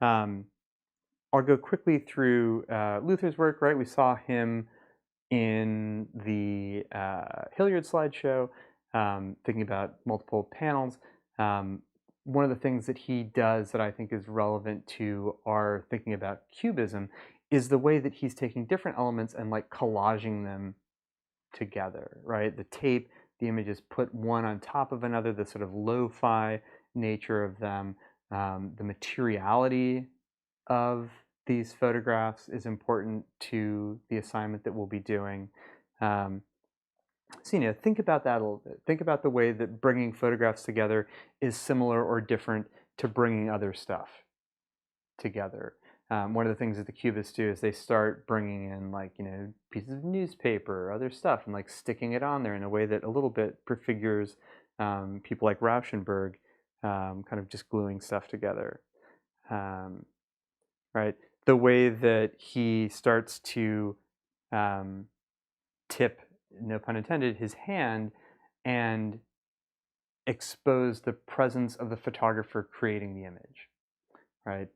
I'll go quickly through Luther's work, right? We saw him in the Hilliard slideshow, thinking about multiple panels. One of the things that he does that I think is relevant to our thinking about cubism is the way that he's taking different elements and like collaging them together, right? The tape, the images put one on top of another, the sort of lo-fi nature of them, the materiality of these photographs is important to the assignment that we'll be doing. Um, so, think about that a little bit. Think about the way that bringing photographs together is similar or different to bringing other stuff together. One of the things that the cubists do is they start bringing in pieces of newspaper or other stuff and like sticking it on there in a way that a little bit prefigures people like Rauschenberg kind of just gluing stuff together. Right? The way that he starts to tip, no pun intended, his hand and expose the presence of the photographer creating the image, right?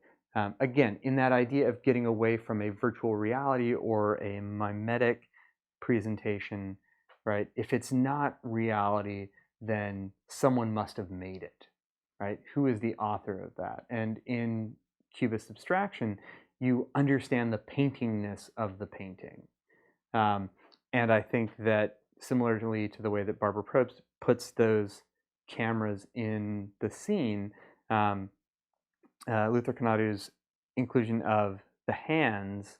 Again, in that idea of getting away from a virtual reality or a mimetic presentation, right? If it's not reality, then someone must have made it, right? Who is the author of that? And in Cubist abstraction, you understand the paintingness of the painting. And I think that similarly to the way that Barbara Probst puts those cameras in the scene, Luther Konadu's inclusion of the hands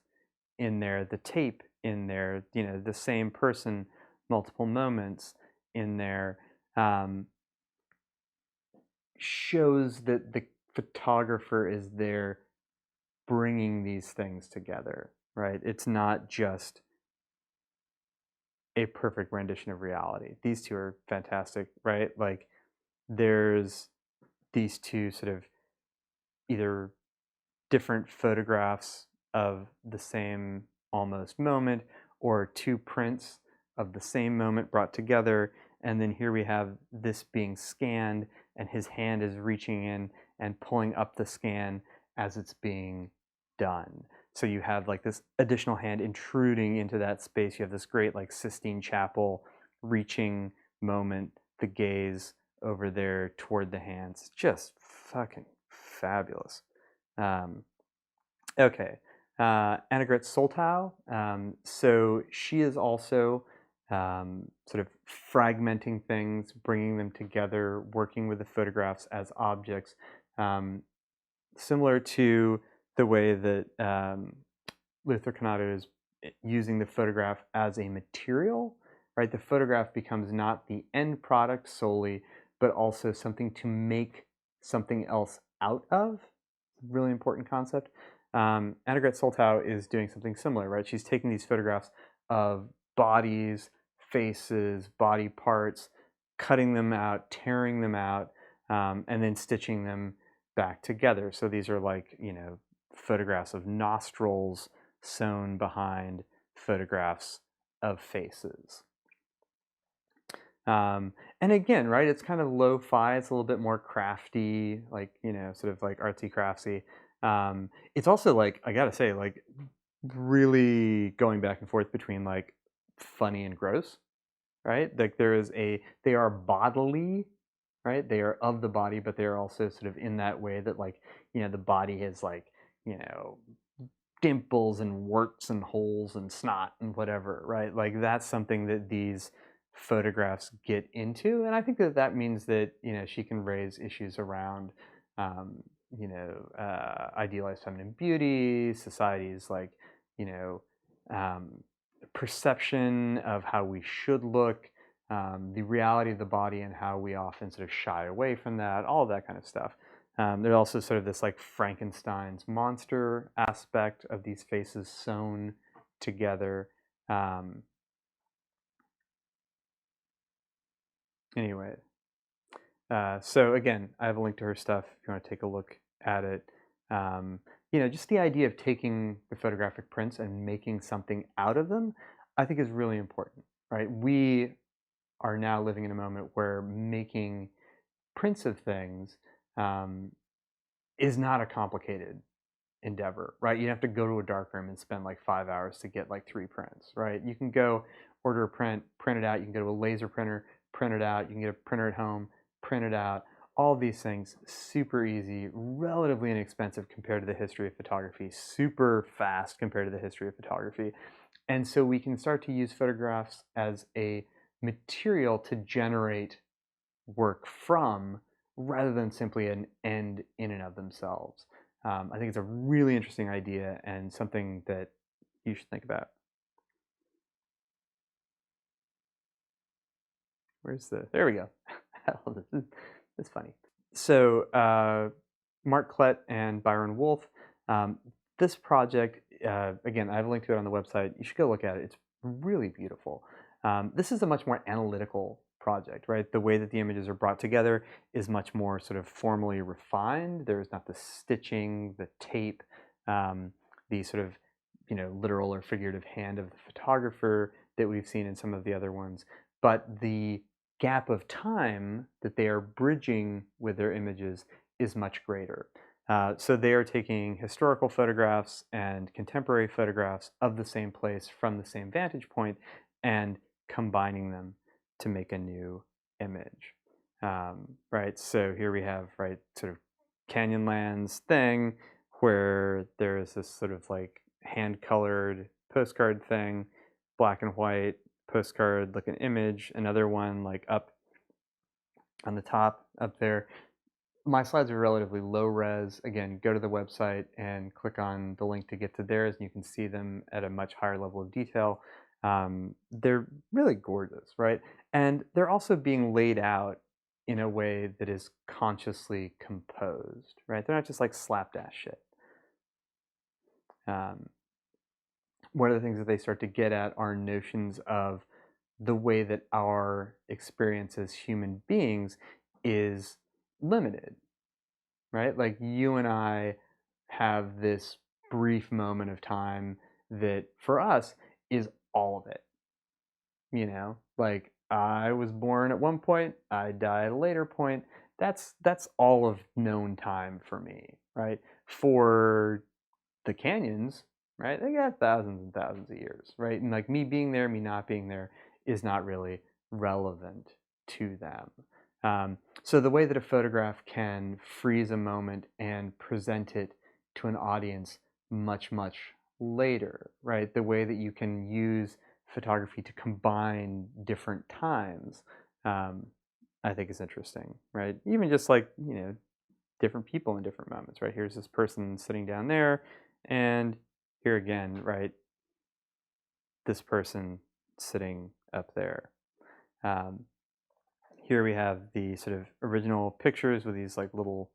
in there, the tape in there, the same person, multiple moments in there, shows that the photographer is there bringing these things together, right? It's not just a perfect rendition of reality. These two are fantastic, right? Like there's these two sort of either different photographs of the same almost moment or two prints of the same moment brought together. And then here we have this being scanned and his hand is reaching in and pulling up the scan as it's being done. So you have like this additional hand intruding into that space. You have this great like Sistine Chapel reaching moment, the gaze over there toward the hands. Just fucking fabulous. Okay, Annegret Soltau. So she is also sort of fragmenting things, bringing them together, working with the photographs as objects, similar to the way that Luther Konadu is using the photograph as a material, right? The photograph becomes not the end product solely, but also something to make something else out of. Really important concept. Annegret Soltau is doing something similar, right? She's taking these photographs of bodies, faces, body parts, cutting them out, tearing them out, and then stitching them back together. So these are like, photographs of nostrils sewn behind photographs of faces. And again, right, it's kind of lo-fi. It's a little bit more crafty, like, sort of like artsy craftsy. It's also like, I gotta say, like really going back and forth between like funny and gross, right? Like they are bodily, right? They are of the body, but they are also sort of in that way that like, the body has like, dimples and warts and holes and snot and whatever, right? Like that's something that these photographs get into, and I think that that means that she can raise issues around idealized feminine beauty, society's like perception of how we should look, the reality of the body and how we often sort of shy away from that, all of that kind of stuff. There's also sort of this like Frankenstein's monster aspect of these faces sewn together. Anyway, so again, I have a link to her stuff if you want to take a look at it. Just the idea of taking the photographic prints and making something out of them, I think is really important, right? We are now living in a moment where making prints of things is not a complicated endeavor, right? You have to go to a darkroom and spend like 5 hours to get like 3 prints, right? You can go order a print, print it out. You can go to a laser printer, print it out. You can get a printer at home, print it out. All these things, super easy, relatively inexpensive compared to the history of photography, super fast compared to the history of photography. And so we can start to use photographs as a material to generate work from rather than simply an end in and of themselves. I think it's a really interesting idea and something that you should think about. There we go. It's funny. So Mark Klett and Byron Wolfe, this project, again, I have a link to it on the website. You should go look at it. It's really beautiful. This is a much more analytical project, right? The way that the images are brought together is much more sort of formally refined. There's not the stitching, the tape, the sort of, literal or figurative hand of the photographer that we've seen in some of the other ones. But the gap of time that they are bridging with their images is much greater. So they are taking historical photographs and contemporary photographs of the same place from the same vantage point and combining them to make a new image. Right, so here we have, right, sort of Canyonlands thing where there's this sort of like hand-colored postcard thing, black and white postcard looking image, another one like up on the top up there. My slides are relatively low res. Again, go to the website and click on the link to get to theirs, and you can see them at a much higher level of detail. They're really gorgeous, right? And they're also being laid out in a way that is consciously composed, right? They're not just like slapdash shit. One of the things that they start to get at are notions of the way that our experience as human beings is limited, right? Like you and I have this brief moment of time that for us is all of it. Like I was born at one point, I die at a later point. That's all of known time for me, right? For the canyons, right? They got thousands and thousands of years, right? And like me being there, me not being there is not really relevant to them. So the way that a photograph can freeze a moment and present it to an audience much, much later, right? The way that you can use photography to combine different times, I think is interesting, right? Even just like, different people in different moments, right? Here's this person sitting down there, and here again, right, this person sitting up there. Here we have the sort of original pictures with these like little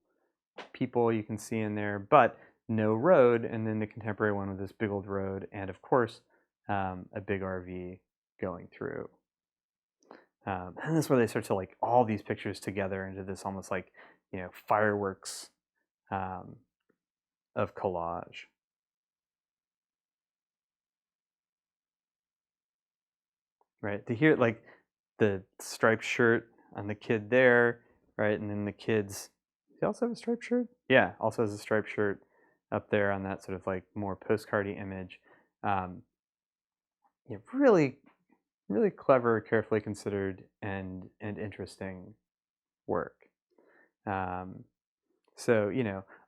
people you can see in there, but no road, and then the contemporary one with this big old road, and of course, a big RV going through. And that's where they start to like all these pictures together into this almost like, fireworks of collage. Right, to hear like the striped shirt on the kid there, right, and then the kids. Does he also have a striped shirt? Yeah, also has a striped shirt up there on that sort of like more postcardy image. Really, really clever, carefully considered, and interesting work. So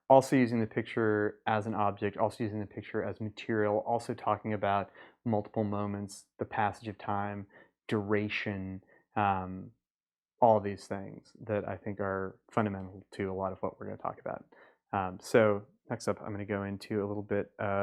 also using the picture as an object, also using the picture as material, also talking about multiple moments, the passage of time, duration, all these things that I think are fundamental to a lot of what we're going to talk about. So next up, I'm going to go into a little bit of